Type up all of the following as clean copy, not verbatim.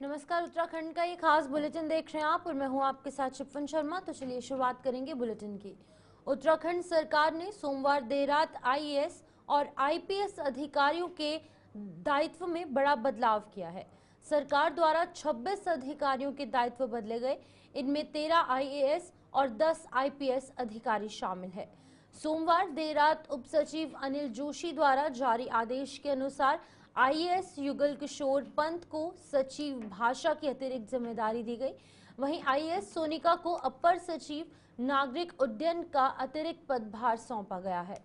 नमस्कार। उत्तराखंड का ये खास बुलेटिन देख रहे हैं आप और मैं हूं आपके साथ शिफन शर्मा। तो चलिए शुरुआत करेंगे बुलेटिन की। उत्तराखंड सरकार ने सोमवार देर रात आईएएस और आईपीएस अधिकारियों के दायित्व में बड़ा बदलाव किया है। सरकार द्वारा 26 अधिकारियों के दायित्व बदले गए। इनमें 13 आईएएस और 10 आईपीएस अधिकारी शामिल है। सोमवार देर रात उप सचिव अनिल जोशी द्वारा जारी आदेश के अनुसार आईएएस युगल किशोर पंत को सचिव भाषा की अतिरिक्त जिम्मेदारी दी गई। वहीं आईएएस सोनिका को अपर सचिव नागरिक उड्डयन का अतिरिक्त पदभार सौंपा गया है।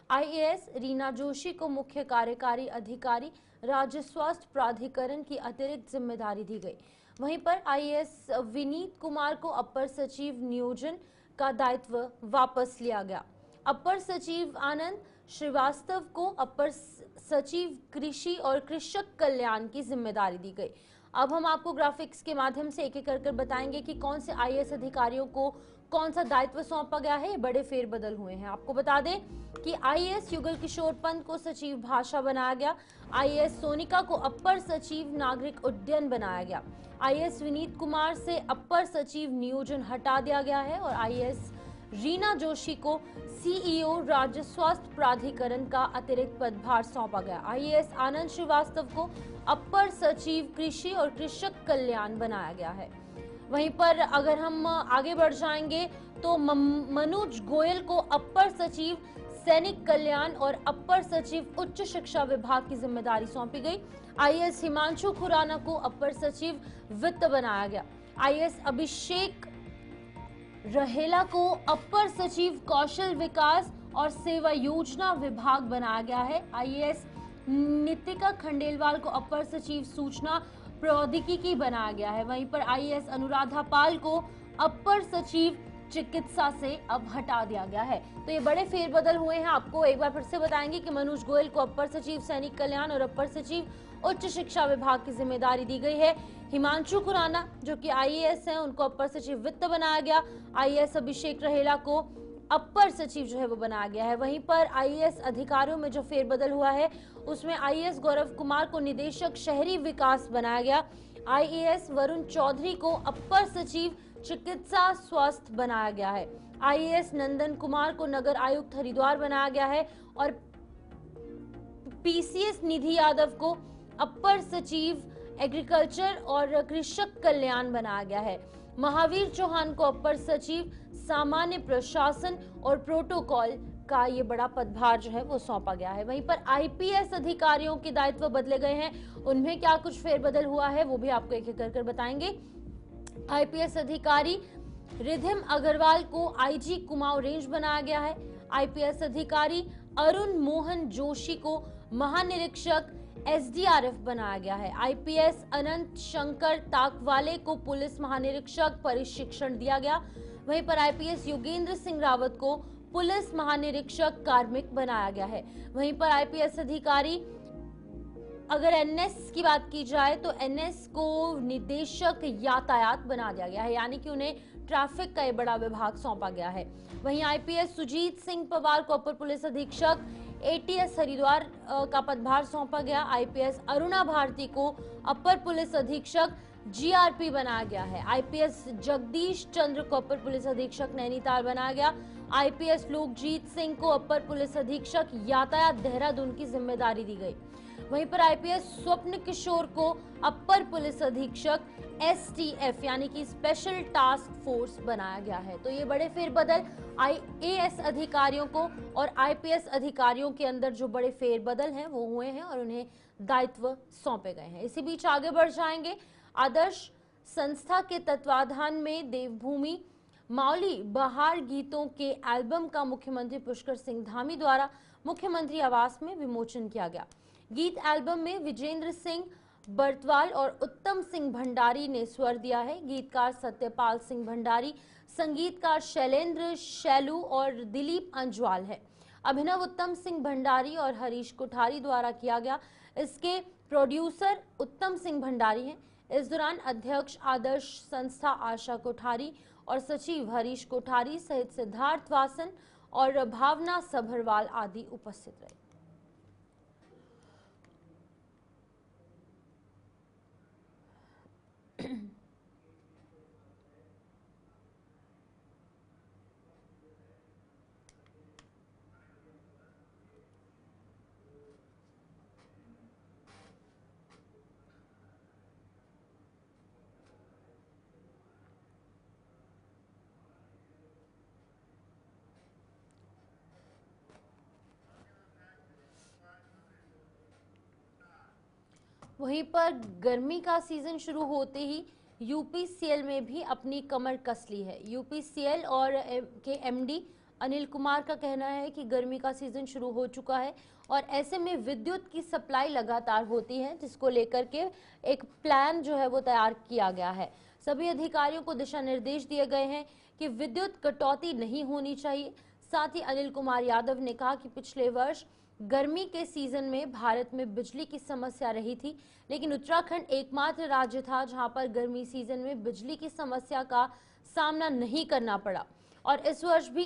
आईएएस रीना जोशी को मुख्य कार्यकारी अधिकारी राज्य स्वास्थ्य प्राधिकरण की अतिरिक्त जिम्मेदारी दी गई। वहीं पर आईएएस विनीत कुमार को अपर सचिव नियोजन का दायित्व वापस लिया गया। अपर सचिव आनंद श्रीवास्तव को अपर सचिव कृषि और कृषक कल्याण की जिम्मेदारी दी गई। अब हम आपको ग्राफिक्स के माध्यम से एक एक कर बताएंगे कि कौन से आईएएस अधिकारियों को कौन सा दायित्व सौंपा गया है। बड़े फेरबदल हुए हैं। आपको बता दें कि आईएएस युगल किशोर पंत को सचिव भाषा बनाया गया। आईएएस सोनिका को अपर सचिव नागरिक उड्डयन बनाया गया। आईएएस विनीत कुमार से अपर सचिव नियोजन हटा दिया गया है और आईएएस रीना जोशी को सीईओ राज्य स्वास्थ्य प्राधिकरण का अतिरिक्त पदभार सौंपा गया। आईएएस आनंद श्रीवास्तव को अपर सचिव कृषि और कृषक कल्याण बनाया गया है। वहीं पर अगर हम आगे बढ़ जाएंगे तो मनोज गोयल को अपर सचिव सैनिक कल्याण और अपर सचिव उच्च शिक्षा विभाग की जिम्मेदारी सौंपी गई। आईएएस हिमांशु खुराना को अपर सचिव वित्त बनाया गया। आईएएस अभिषेक रहेला को अपर सचिव कौशल विकास और सेवा योजना विभाग बनाया गया है। आईएएस नितिका खंडेलवाल को अपर सचिव सूचना प्रौद्योगिकी बनाया गया है। वहीं पर आईएएस अनुराधा पाल को अपर सचिव चिकित्सा से अब हटा दिया गया है। तो ये बड़े फेरबदल हुए हैं। आपको एक बार फिर से बताएंगे कि मनोज गोयल को अपर सचिव सैनिक कल्याण और अपर सचिव उच्च शिक्षा विभाग की जिम्मेदारी दी गई है। हिमांशु खुराना जो कि आईएएस हैं उनको अपर सचिव वित्त बनाया गया। आईएएस अभिषेक रहेला को अपर सचिव जो है वो बनाया गया है। वहीं पर आईएएस अधिकारियों में जो फेरबदल हुआ है उसमें आईएएस गौरव कुमार को निदेशक शहरी विकास बनाया गया। आईएएस वरुण चौधरी को अपर सचिव चिकित्सा स्वास्थ्य बनाया गया है। आईएएस नंदन कुमार को नगर आयुक्त हरिद्वार बनाया गया है और पीसीएस निधि यादव को अपर सचिव एग्रीकल्चर और कृषक कल्याण बनाया गया है। महावीर चौहान को अपर सचिव सामान्य प्रशासन और प्रोटोकॉल का ये बड़ा पदभार जो है वो सौंपा गया है। वहीं पर आईपीएस अधिकारियों के दायित्व बदले गए हैं। उनमें क्या कुछ फेरबदल हुआ है वो भी आपको एक एक कर बताएंगे। आईपीएस अधिकारी रिधिम अग्रवाल को आईजी कुमाऊं रेंज बनाया गया है। आईपीएस अधिकारी अरुण मोहन जोशी को महानिरीक्षक एसडीआरएफ बनाया गया है। आईपीएस अनंत शंकर ताकवाले को पुलिस महानिरीक्षक प्रशिक्षण दिया गया। वहीं पर आईपीएस योगेंद्र सिंह रावत को पुलिस महानिरीक्षक कार्मिक बनाया गया है। वहीं पर आईपीएस अधिकारी अगर एनएस की बात की जाए तो एनएस को निदेशक यातायात बना दिया गया है, यानी कि उन्हें ट्रैफिक का एक बड़ा विभाग सौंपा गया है। वहीं आईपीएस सुजीत सिंह पवार को अपर पुलिस अधीक्षक एटीएस हरिद्वार का पदभार सौंपा गया। आईपीएस अरुणा भारती को अपर पुलिस अधीक्षक जीआरपी बनाया गया है। आईपीएस जगदीश चंद्र को अपर पुलिस अधीक्षक नैनीताल बनाया गया। आईपीएस लोकजीत सिंह को अपर पुलिस अधीक्षक यातायात देहरादून की जिम्मेदारी दी गई। वहीं पर आईपीएस स्वप्न किशोर को अपर पुलिस अधीक्षक एसटीएफ यानी कि स्पेशल टास्क फोर्स बनाया गया है। तो ये बड़े फेरबदल आईएएस अधिकारियों को और आईपीएस अधिकारियों के अंदर जो बड़े फेरबदल हैं वो हुए हैं और उन्हें दायित्व सौंपे गए हैं। इसी बीच आगे बढ़ जाएंगे। आदर्श संस्था के तत्वाधान में देवभूमि माउली बहार गीतों के एल्बम का मुख्यमंत्री पुष्कर सिंह धामी द्वारा मुख्यमंत्री आवास में विमोचन किया गया। गीत एल्बम में विजेंद्र सिंह बर्तवाल और उत्तम सिंह भंडारी ने स्वर दिया है। गीतकार सत्यपाल सिंह भंडारी, संगीतकार शैलेंद्र शैलू और दिलीप अंजवाल है। अभिनव उत्तम सिंह भंडारी और हरीश कोठारी द्वारा किया गया। इसके प्रोड्यूसर उत्तम सिंह भंडारी हैं। इस दौरान अध्यक्ष आदर्श संस्था आशा कोठारी और सचिव हरीश कोठारी सहित सिद्धार्थ वासन और भावना सभरवाल आदि उपस्थित रहे। वहीं पर गर्मी का सीजन शुरू होते ही यूपीसीएल में भी अपनी कमर कस ली है। यूपीसीएल और के एमडी अनिल कुमार का कहना है कि गर्मी का सीजन शुरू हो चुका है और ऐसे में विद्युत की सप्लाई लगातार होती है, जिसको लेकर के एक प्लान जो है वो तैयार किया गया है। सभी अधिकारियों को दिशा निर्देश दिए गए हैं कि विद्युत कटौती नहीं होनी चाहिए। साथ ही अनिल कुमार यादव ने कहा कि पिछले वर्ष गर्मी के सीजन में भारत में बिजली की समस्या रही थी, लेकिन उत्तराखंड एकमात्र राज्य था जहां पर गर्मी सीजन में बिजली की समस्या का सामना नहीं करना पड़ा और इस वर्ष भी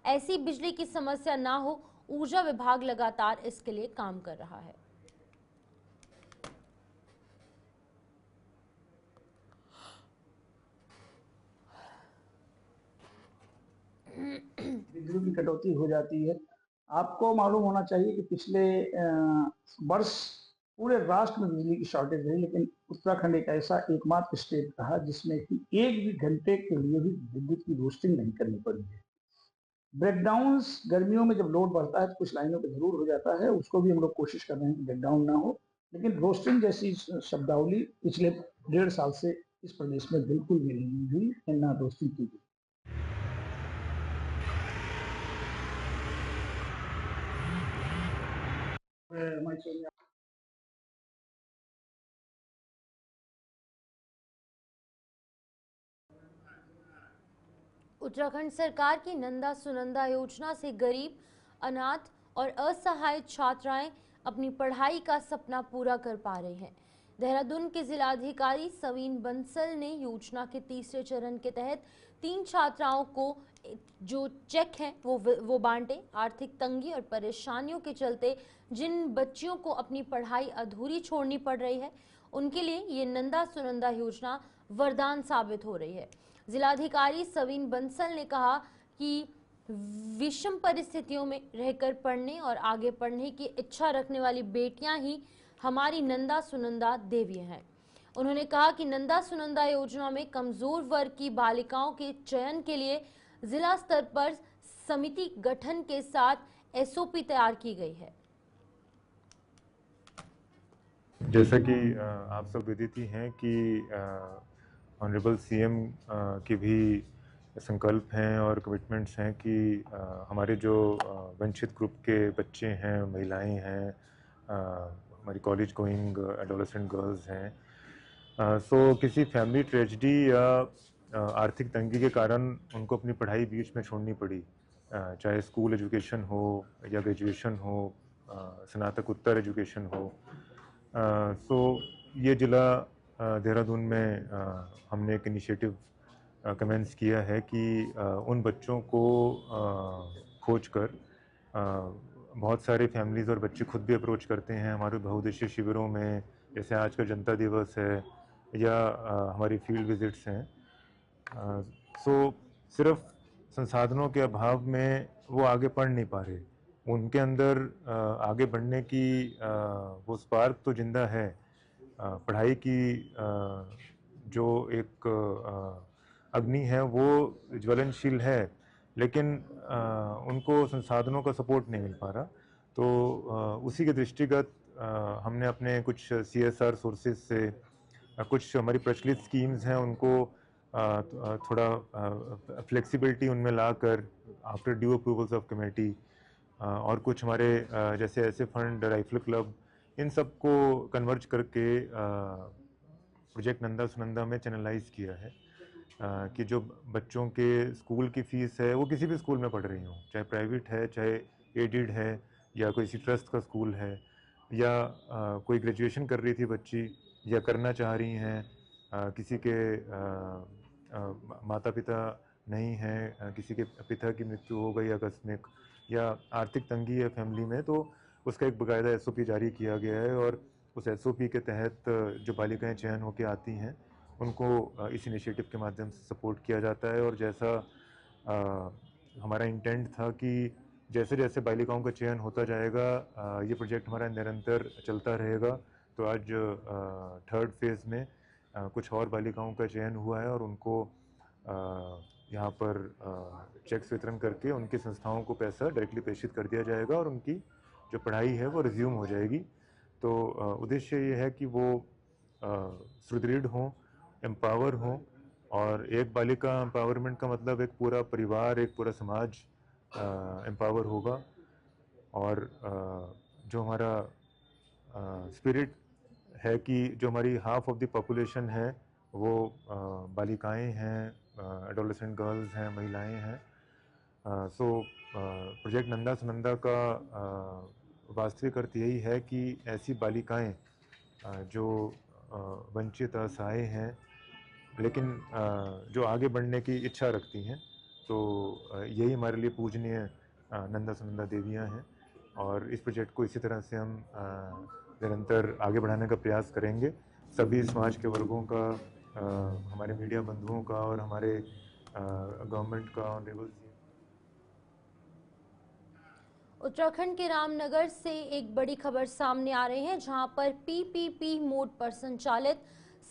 ऐसी बिजली की समस्या ना हो, ऊर्जा विभाग लगातार इसके लिए काम कर रहा है। बिजली की कटौती हो जाती है। आपको मालूम होना चाहिए कि पिछले वर्ष पूरे राष्ट्र में बिजली की शॉर्टेज रही, लेकिन उत्तराखंड एक ऐसा एकमात्र स्टेट रहा जिसमें कि एक भी घंटे के लिए भी विद्युत की रोस्टिंग नहीं करनी पड़ी है। ब्रेकडाउन्स गर्मियों में जब लोड बढ़ता है तो कुछ लाइनों पर जरूर हो जाता है, उसको भी हम लोग कोशिश कर रहे हैं कि ब्रेकडाउन ना हो, लेकिन रोस्टिंग जैसी शब्दावली पिछले 1.5 साल से इस प्रदेश में बिल्कुल भी नहीं हुई, ना रोस्टिंग की गई। उत्तराखंड सरकार की नंदा सुनंदा योजना से गरीब, अनाथ और असहाय छात्राएं अपनी पढ़ाई का सपना पूरा कर पा रहे हैं। देहरादून के जिलाधिकारी सवीन बंसल ने योजना के तीसरे चरण के तहत 3 छात्राओं को जो चेक हैं वो बांटे। आर्थिक तंगी और परेशानियों के चलते जिन बच्चियों को अपनी पढ़ाई अधूरी छोड़नी पड़ रही है, उनके लिए ये नंदा सुनंदा योजना वरदान साबित हो रही है। जिलाधिकारी सवीन बंसल ने कहा कि विषम परिस्थितियों में रहकर पढ़ने और आगे पढ़ने की इच्छा रखने वाली बेटियां ही हमारी नंदा सुनंदा देवियां हैं। उन्होंने कहा कि नंदा सुनंदा योजना में कमजोर वर्ग की बालिकाओं के चयन के लिए जिला स्तर पर समिति गठन के साथ एसओपी तैयार की गई है। जैसा कि आप सब विदित ही हैं कि ऑनरेबल सीएम की भी संकल्प हैं और कमिटमेंट्स हैं कि हमारे जो वंचित ग्रुप के बच्चे हैं, महिलाएं हैं, हमारी कॉलेज गोइंग एडोलेसेंट गर्ल्स हैं, सो किसी फैमिली ट्रेजेडी या आर्थिक तंगी के कारण उनको अपनी पढ़ाई बीच में छोड़नी पड़ी, चाहे स्कूल एजुकेशन हो या ग्रेजुएशन हो, स्नातकोत्तर एजुकेशन हो। सो ये ज़िला देहरादून में हमने एक इनिशिएटिव कमेंस किया है कि उन बच्चों को खोज कर, बहुत सारे फैमिलीज़ और बच्चे खुद भी अप्रोच करते हैं हमारे बहुउद्देशीय शिविरों में, जैसे आज का जनता दिवस है या हमारी फील्ड विजिट्स हैं। सो सिर्फ संसाधनों के अभाव में वो आगे पढ़ नहीं पा रहे, उनके अंदर आगे बढ़ने की वो स्पार्क तो जिंदा है। पढ़ाई की जो एक अग्नि है वो ज्वलनशील है, लेकिन उनको संसाधनों का सपोर्ट नहीं मिल पा रहा। तो उसी के दृष्टिगत हमने अपने कुछ CSR सोर्सेज से कुछ हमारी प्रचलित स्कीम्स हैं उनको थोड़ा फ्लेक्सिबिलिटी उनमें लाकर after due approvals of committee, और कुछ हमारे जैसे ऐसे फंड राइफल क्लब, इन सब को कन्वर्ज करके प्रोजेक्ट नंदा सुनंदा में चैनलाइज किया है कि जो बच्चों के स्कूल की फ़ीस है वो किसी भी स्कूल में पढ़ रही हों, चाहे प्राइवेट है, चाहे एडेड है, या कोई किसी ट्रस्ट का स्कूल है, या कोई ग्रेजुएशन कर रही थी बच्ची या करना चाह रही हैं, किसी के माता पिता नहीं हैं, किसी के पिता की मृत्यु हो गई आकस्मिक, या आर्थिक तंगी है फैमिली में, तो उसका एक बाकायदा SOP जारी किया गया है। और उस SOP के तहत जो बालिकाएं चयन होकर आती हैं उनको इस इनिशिएटिव के माध्यम से सपोर्ट किया जाता है। और जैसा हमारा इंटेंट था कि जैसे जैसे बालिकाओं का चयन होता जाएगा, ये प्रोजेक्ट हमारा निरंतर चलता रहेगा। तो आज 3rd फेज़ में कुछ और बालिकाओं का चयन हुआ है और उनको यहाँ पर चेक्स वितरण करके उनकी संस्थाओं को पैसा डायरेक्टली प्रेषित कर दिया जाएगा और उनकी जो पढ़ाई है वो रिज्यूम हो जाएगी। तो उद्देश्य ये है कि वो सुदृढ़ हों, एम्पावर हों, और एक बालिका एम्पावरमेंट का मतलब एक पूरा परिवार, एक पूरा समाज एम्पावर होगा। और जो हमारा स्पिरिट है कि जो हमारी हाफ ऑफ द पॉपुलेशन है वो बालिकाएं हैं, एडोलेसेंट गर्ल्स हैं, महिलाएं हैं। सो प्रोजेक्ट नंदा सुनंदा का वास्तविक अर्थ यही है कि ऐसी बालिकाएं जो वंचित असहाय हैं लेकिन जो आगे बढ़ने की इच्छा रखती हैं, तो यही हमारे लिए पूजनीय नंदा सुनंदा देवियां हैं। और इस प्रोजेक्ट को इसी तरह से हम निरंतर आगे बढ़ाने का प्रयास करेंगे। सभी समाज के वर्गों का, हमारे मीडिया बंधुओं का और हमारे गवर्नमेंट का ऑनरेबल उत्तराखंड के रामनगर से एक बड़ी खबर सामने आ रही है, जहां पर पीपीपी मोड पर संचालित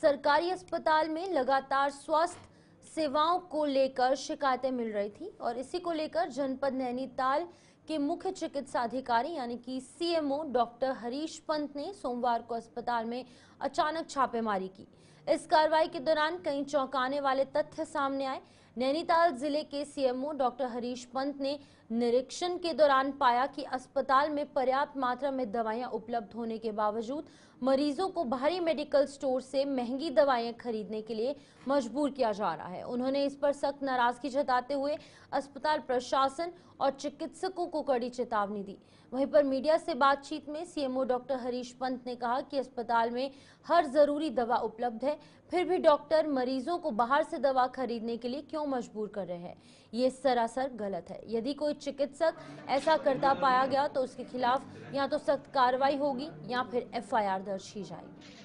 सरकारी अस्पताल में लगातार स्वास्थ्य सेवाओं को लेकर शिकायतें मिल रही थी और इसी को लेकर जनपद नैनीताल के मुख्य चिकित्सा अधिकारी यानी कि सीएमओ डॉक्टर हरीश पंत ने सोमवार को अस्पताल में अचानक छापेमारी की। इस कार्रवाई के दौरान कई चौंकाने वाले तथ्य सामने आए। नैनीताल जिले के सीएमओ डॉक्टर हरीश पंत ने निरीक्षण के दौरान पाया कि अस्पताल में पर्याप्त मात्रा में दवाइयां उपलब्ध होने के बावजूद मरीजों को बाहरी मेडिकल स्टोर से महंगी दवाइयां खरीदने के लिए मजबूर किया जा रहा है। उन्होंने इस पर सख्त नाराजगी जताते हुए अस्पताल प्रशासन और चिकित्सकों को कड़ी चेतावनी दी। वहीं पर मीडिया से बातचीत में सीएमओ डॉक्टर हरीश पंत ने कहा कि अस्पताल में हर जरूरी दवा उपलब्ध है, फिर भी डॉक्टर मरीजों को बाहर से दवा खरीदने के लिए क्यों मजबूर कर रहे हैं, ये सरासर गलत है। यदि कोई चिकित्सक ऐसा करता पाया गया तो उसके खिलाफ या तो सख्त कार्रवाई होगी या फिर एफआईआर दर्ज की जाएगी।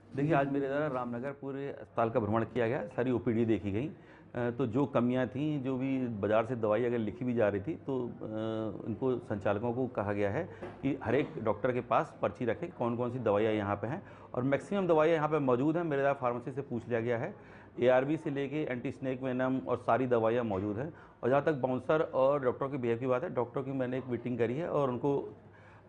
देखिए, आज मेरे द्वारा रामनगर पूरे अस्पताल का भ्रमण किया गया, सारी ओपीडी देखी गई। तो जो कमियां थी, जो भी बाज़ार से दवाई अगर लिखी भी जा रही थी, तो इनको संचालकों को कहा गया है कि हर एक डॉक्टर के पास पर्ची रखें कौन कौन सी दवाइयाँ यहाँ पे हैं, और मैक्सिमम दवाइयाँ यहाँ पे मौजूद हैं। मेरे द्वारा फार्मेसी से पूछ लिया गया है, ARV से लेके एंटी स्नेक वेनम और सारी दवाइयाँ मौजूद हैं। और जहाँ तक बाउंसर और डॉक्टर के बिहेव की बात है, डॉक्टर की मैंने एक मीटिंग करी है और उनको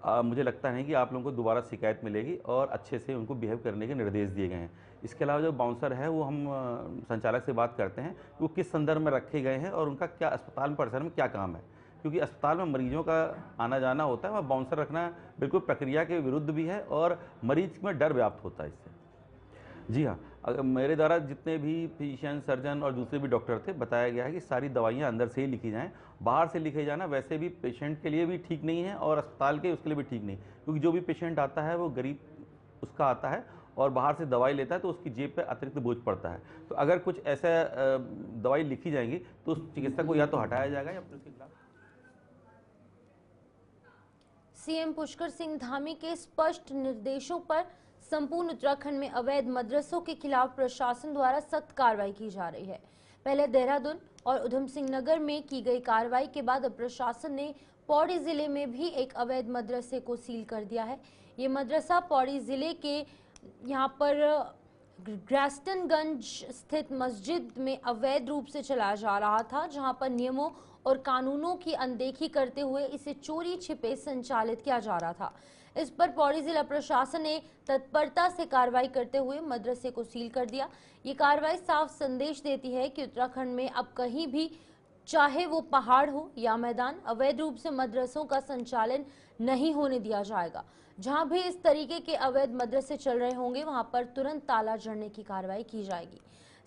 मुझे लगता नहीं कि आप लोगों को दोबारा शिकायत मिलेगी और अच्छे से उनको बिहेव करने के निर्देश दिए गए हैं। इसके अलावा जो बाउंसर है वो हम संचालक से बात करते हैं कि वो किस संदर्भ में रखे गए हैं और उनका क्या अस्पताल में परिसर में क्या काम है, क्योंकि अस्पताल में मरीजों का आना जाना होता है, वहाँ बाउंसर रखना बिल्कुल प्रक्रिया के विरुद्ध भी है और मरीज में डर व्याप्त होता है इससे। जी हाँ, मेरे द्वारा जितने भी फिजिशियन, सर्जन और दूसरे भी डॉक्टर थे, बताया गया है कि सारी दवाइयाँ अंदर से ही लिखी जाएँ। बाहर से लिखे जाना वैसे भी पेशेंट के लिए भी ठीक नहीं है और अस्पताल के उसके लिए भी ठीक नहीं, क्योंकि जो भी पेशेंट आता है वो गरीब उसका आता है और बाहर से दवाई लेता है तो उसकी जेब पे अतिरिक्त बोझ पड़ता है। तो अगर कुछ ऐसा दवाई लिखी जाएंगी तो उस चिकित्सक को या तो हटाया जाएगा या फिर उसके खिलाफ। सीएम पुष्कर सिंह धामी के स्पष्ट निर्देशों पर संपूर्ण उत्तराखंड में अवैध मदरसों के खिलाफ प्रशासन द्वारा सख्त कार्रवाई की जा रही है। पहले देहरादून और उधम सिंह नगर में की गई कार्रवाई के बाद प्रशासन ने पौड़ी जिले में भी एक अवैध मदरसे को सील कर दिया है। ये मदरसा पौड़ी जिले के यहाँ पर ग्रेस्टनगंज स्थित मस्जिद में अवैध रूप से चलाया जा रहा था, जहां पर नियमों और कानूनों की अनदेखी करते हुए इसे चोरी छिपे संचालित किया जा रहा था। इस पर पौड़ी जिला प्रशासन ने तत्परता से कार्रवाई करते हुए मदरसे को सील कर दिया। ये कार्रवाई साफ संदेश देती है कि उत्तराखंड में अब कहीं भी, चाहे वो पहाड़ हो या मैदान, अवैध रूप से मदरसों का संचालन नहीं होने दिया जाएगा। जहां भी इस तरीके के अवैध मदरसे चल रहे होंगे वहां पर तुरंत ताला जड़ने की कार्रवाई की जाएगी।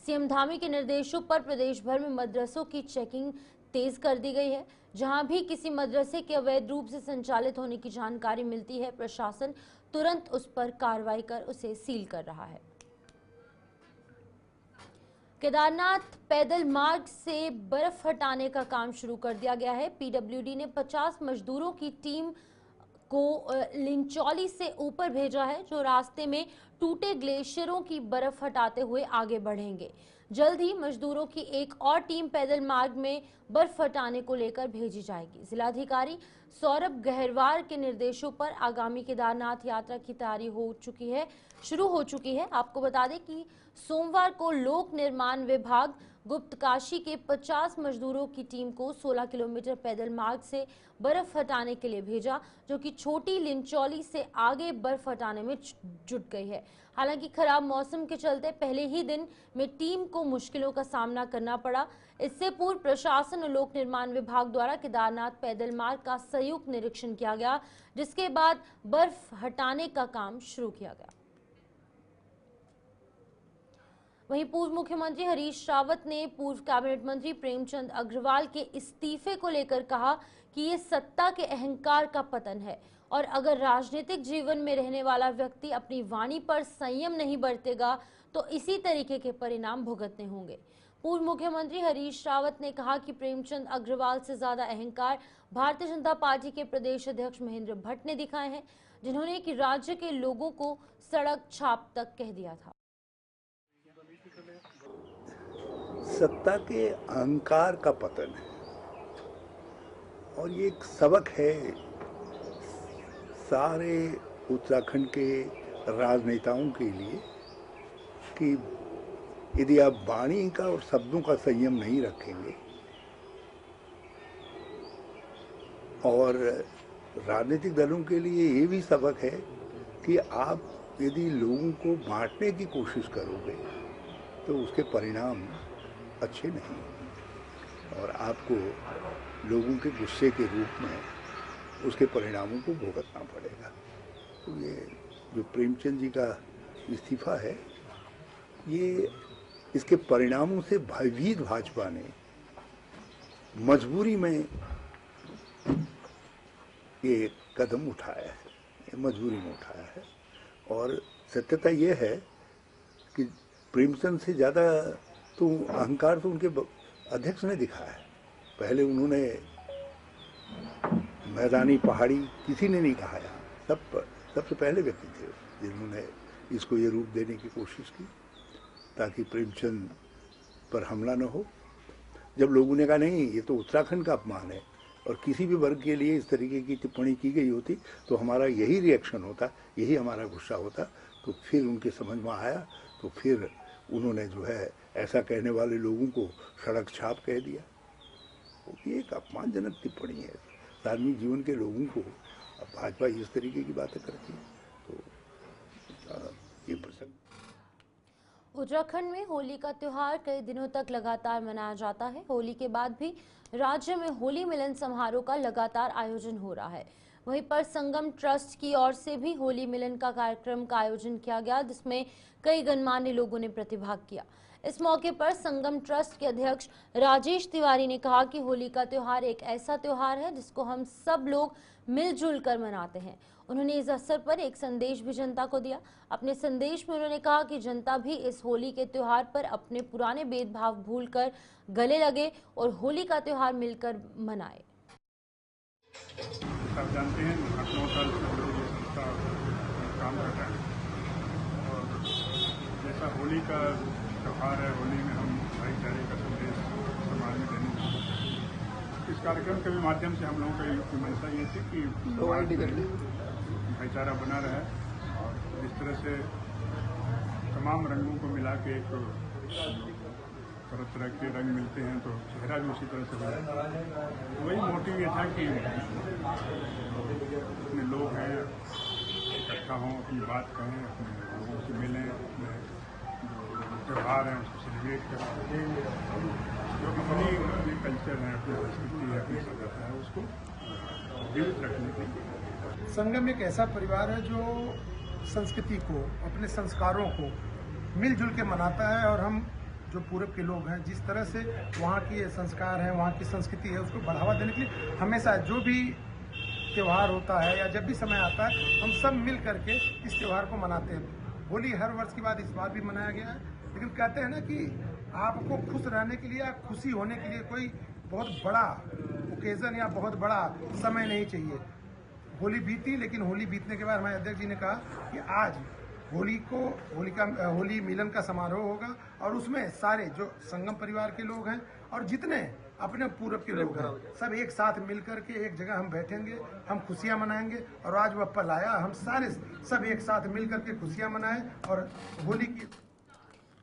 सीएम धामी के निर्देशों पर प्रदेश भर में मदरसों की चेकिंग तेज कर दी गई है। जहां भी किसी मदरसे के अवैध रूप से संचालित होने की जानकारी मिलती है, प्रशासन तुरंत उस पर कार्रवाई कर उसे सील कर रहा है। केदारनाथ पैदल मार्ग से बर्फ हटाने का काम शुरू कर दिया गया है। पीडब्ल्यूडी ने 50 मजदूरों की टीम को लिंचौली से ऊपर भेजा है, जो रास्ते में टूटे ग्लेशियरों की बर्फ हटाते हुए आगे बढ़ेंगे। जल्द ही मजदूरों की एक और टीम पैदल मार्ग में बर्फ हटाने को लेकर भेजी जाएगी। जिलाधिकारी सौरभ गहरवार के निर्देशों पर आगामी केदारनाथ यात्रा की तैयारी शुरू हो चुकी है। आपको बता दें कि सोमवार को लोक निर्माण विभाग गुप्तकाशी के 50 मजदूरों की टीम को 16 किलोमीटर पैदल मार्ग से बर्फ हटाने के लिए भेजा, जो कि छोटी लिंचौली से आगे बर्फ हटाने में जुट गई है। हालांकि खराब मौसम के चलते पहले ही दिन में टीम को मुश्किलों का सामना करना पड़ा। इससे पूर्व प्रशासन और लोक निर्माण विभाग द्वारा केदारनाथ पैदल मार्ग का संयुक्त निरीक्षण किया गया, जिसके बाद बर्फ हटाने का काम शुरू किया गया। वहीं पूर्व मुख्यमंत्री हरीश रावत ने पूर्व कैबिनेट मंत्री प्रेमचंद अग्रवाल के इस्तीफे को लेकर कहा कि ये सत्ता के अहंकार का पतन है और अगर राजनीतिक जीवन में रहने वाला व्यक्ति अपनी वाणी पर संयम नहीं बरतेगा तो इसी तरीके के परिणाम भुगतने होंगे। पूर्व मुख्यमंत्री हरीश रावत ने कहा कि प्रेमचंद अग्रवाल से ज्यादा अहंकार भारतीय जनता पार्टी के प्रदेश अध्यक्ष महेंद्र भट्ट ने दिखाए हैं, जिन्होंने कि राज्य के लोगों को सड़क छाप तक कह दिया था। सत्ता के अहंकार का पतन है और ये एक सबक है सारे उत्तराखंड के राजनेताओं के लिए कि यदि आप वाणी का और शब्दों का संयम नहीं रखेंगे और राजनीतिक दलों के लिए ये भी सबक है कि आप यदि लोगों को बांटने की कोशिश करोगे तो उसके परिणाम अच्छे नहीं और आपको लोगों के गुस्से के रूप में उसके परिणामों को भुगतना पड़ेगा। तो ये जो प्रेमचंद जी का इस्तीफा है, ये इसके परिणामों से भयभीत भाजपा ने मजबूरी में ये कदम उठाया है, मजबूरी में उठाया है। और सत्यता ये है कि प्रेमचंद से ज़्यादा तो अहंकार तो उनके अध्यक्ष ने दिखाया है। पहले उन्होंने मैदानी पहाड़ी किसी ने नहीं कहा यहाँ, सबसे पहले व्यक्ति थे जिन्होंने इसको ये रूप देने की कोशिश की ताकि प्रेमचंद पर हमला न हो। जब लोगों ने कहा नहीं ये तो उत्तराखंड का अपमान है और किसी भी वर्ग के लिए इस तरीके की टिप्पणी की गई होती तो हमारा यही रिएक्शन होता, यही हमारा गुस्सा होता, तो फिर उनके समझ में आया तो फिर उन्होंने जो है ऐसा कहने वाले लोगों को सड़क छाप कह दिया। तो ये एक अपमानजनक टिप्पणी है धार्मिक जीवन के लोगों को। अब भाजपा इस तरीके की बातें करती है तो ये प्रसंग। उत्तराखंड में होली का त्योहार कई दिनों तक लगातार मनाया जाता है। होली के बाद भी राज्य में होली मिलन समारोह का लगातार आयोजन हो रहा है। वहीं पर संगम ट्रस्ट की ओर से भी होली मिलन का कार्यक्रम का आयोजन किया गया, जिसमें कई गणमान्य लोगों ने प्रतिभाग किया। इस मौके पर संगम ट्रस्ट के अध्यक्ष राजेश तिवारी ने कहा कि होली का त्योहार एक ऐसा त्योहार है जिसको हम सब लोग मिलजुल कर मनाते हैं। उन्होंने इस अवसर पर एक संदेश भी जनता को दिया। अपने संदेश में उन्होंने कहा कि जनता भी इस होली के त्योहार पर अपने पुराने भेदभाव भूलकर गले लगे और होली का त्योहार मिलकर मनाए। आप जानते हैं 8-9 साल से ये संस्था काम कर रहा है और जैसा होली का त्यौहार है, होली में हम भाईचारे का संदेश समाज में देने चाहते हैं। इस कार्यक्रम के भी माध्यम से हम लोगों की मंशा ये थी कि समाज में भाईचारा बना रहे और जिस तरह से तमाम रंगों को मिला के एक तरह तरह के रंग मिलते हैं तो चेहरा भी उसी तरह से बना। वही मोटिव ये था कि अपने लोग हैं इकट्ठा हों, अपनी बात कहें, अपने लोगों से मिलें, अपने जो त्यौहार हैं उसको सेलिब्रेट करें, जो अपनी कल्चर है, अपनी संस्कृति है, अपनी सभ्यता है, उसको जीवित रखने के लिए। संगम एक ऐसा परिवार है जो संस्कृति को, अपने संस्कारों को मिलजुल के मनाता है और हम जो पूरब के लोग हैं जिस तरह से वहाँ की संस्कार है, वहाँ की संस्कृति है, उसको बढ़ावा देने के लिए हमेशा जो भी त्यौहार होता है या जब भी समय आता है हम सब मिल करके इस त्यौहार को मनाते हैं। होली हर वर्ष की बात इस बार भी मनाया गया है, लेकिन कहते हैं ना कि आपको खुश रहने के लिए या खुशी होने के लिए कोई बहुत बड़ा ओकेजन या बहुत बड़ा समय नहीं चाहिए। होली बीती, लेकिन होली बीतने के बाद हमारे अध्यक्ष जी ने कहा कि आज होली मिलन का समारोह होगा और उसमें सारे जो संगम परिवार के लोग हैं और जितने अपने पूरब के लोग हैं सब एक साथ मिल करके एक जगह हम बैठेंगे, हम खुशियां मनाएंगे। और आज वह पल आया, हम सारे सब एक साथ मिल करके खुशियां मनाएं और होली की।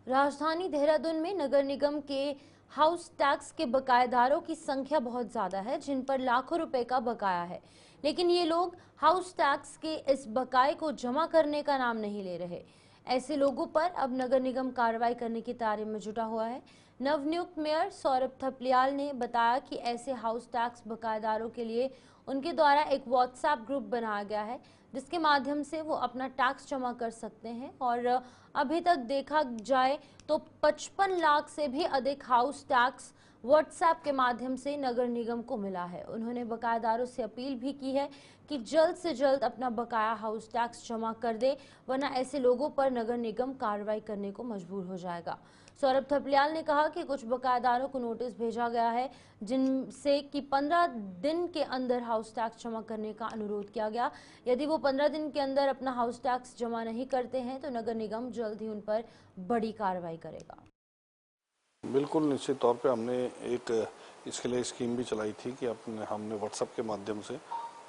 राजधानी देहरादून में नगर निगम के हाउस टैक्स के बकायेदारों की संख्या बहुत ज्यादा है, जिन पर लाखों रुपए का बकाया है, लेकिन ये लोग हाउस टैक्स के इस बकाये को जमा करने का नाम नहीं ले रहे। ऐसे लोगों पर अब नगर निगम कार्रवाई करने की तैयारी में जुटा हुआ है। नवनियुक्त मेयर सौरभ थपलियाल ने बताया कि ऐसे हाउस टैक्स बकायेदारों के लिए उनके द्वारा एक व्हाट्सएप ग्रुप बनाया गया है, जिसके माध्यम से वो अपना टैक्स जमा कर सकते हैं। और अभी तक देखा जाए तो 55 लाख से भी अधिक हाउस टैक्स व्हाट्सएप के माध्यम से नगर निगम को मिला है। उन्होंने बकायेदारों से अपील भी की है कि जल्द से जल्द अपना बकाया हाउस टैक्स जमा कर दे, वरना ऐसे लोगों पर नगर निगम कार्रवाई करने को मजबूर हो जाएगा। सौरभ थपलियाल ने कहा कि कुछ बकायेदारों को नोटिस भेजा गया है, जिनसे कि 15 दिन के अंदर हाउस टैक्स जमा करने का अनुरोध किया गया। यदि वो 15 दिन के अंदर अपना हाउस टैक्स जमा नहीं करते हैं तो नगर निगम जल्द ही उन पर बड़ी कार्रवाई करेगा। बिल्कुल निश्चित तौर पे हमने एक इसके लिए स्कीम भी चलाई थी कि हमने व्हाट्सएप के माध्यम से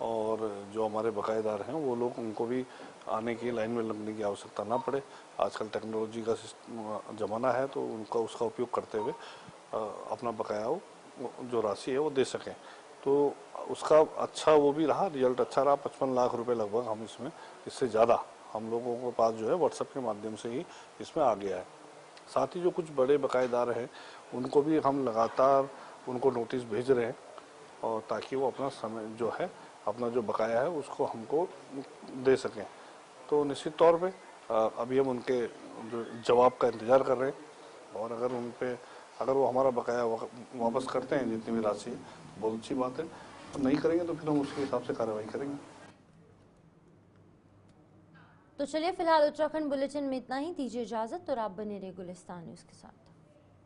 और जो हमारे बकायेदार हैं वो लोग, उनको भी आने की लाइन में लगने की आवश्यकता ना पड़े। आजकल टेक्नोलॉजी का ज़माना है तो उसका उपयोग करते हुए अपना बकाया जो राशि है वो दे सकें। तो उसका अच्छा वो भी रहा, रिजल्ट अच्छा रहा। 55 लाख रुपए लगभग हम इससे ज़्यादा हम लोगों के पास जो है व्हाट्सएप के माध्यम से ही इसमें आ गया है। साथ ही जो कुछ बड़े बकायेदार हैं उनको भी हम लगातार उनको नोटिस भेज रहे हैं और ताकि वो अपना समय जो है, अपना जो बकाया है उसको हमको दे सकें। तो निश्चित तौर पे अभी हम उनके जो जवाब का इंतज़ार कर रहे हैं और अगर वो हमारा बकाया वापस करते हैं जितनी भी राशि, तो बहुत अच्छी बात है। और नहीं करेंगे तो फिर हम उसके हिसाब से कार्रवाई करेंगे। तो चलिए फिलहाल उत्तराखंड बुलेटिन में इतना ही। दीजिए इजाजत और आप बने रहिए गुलिस्तान न्यूज़ के साथ।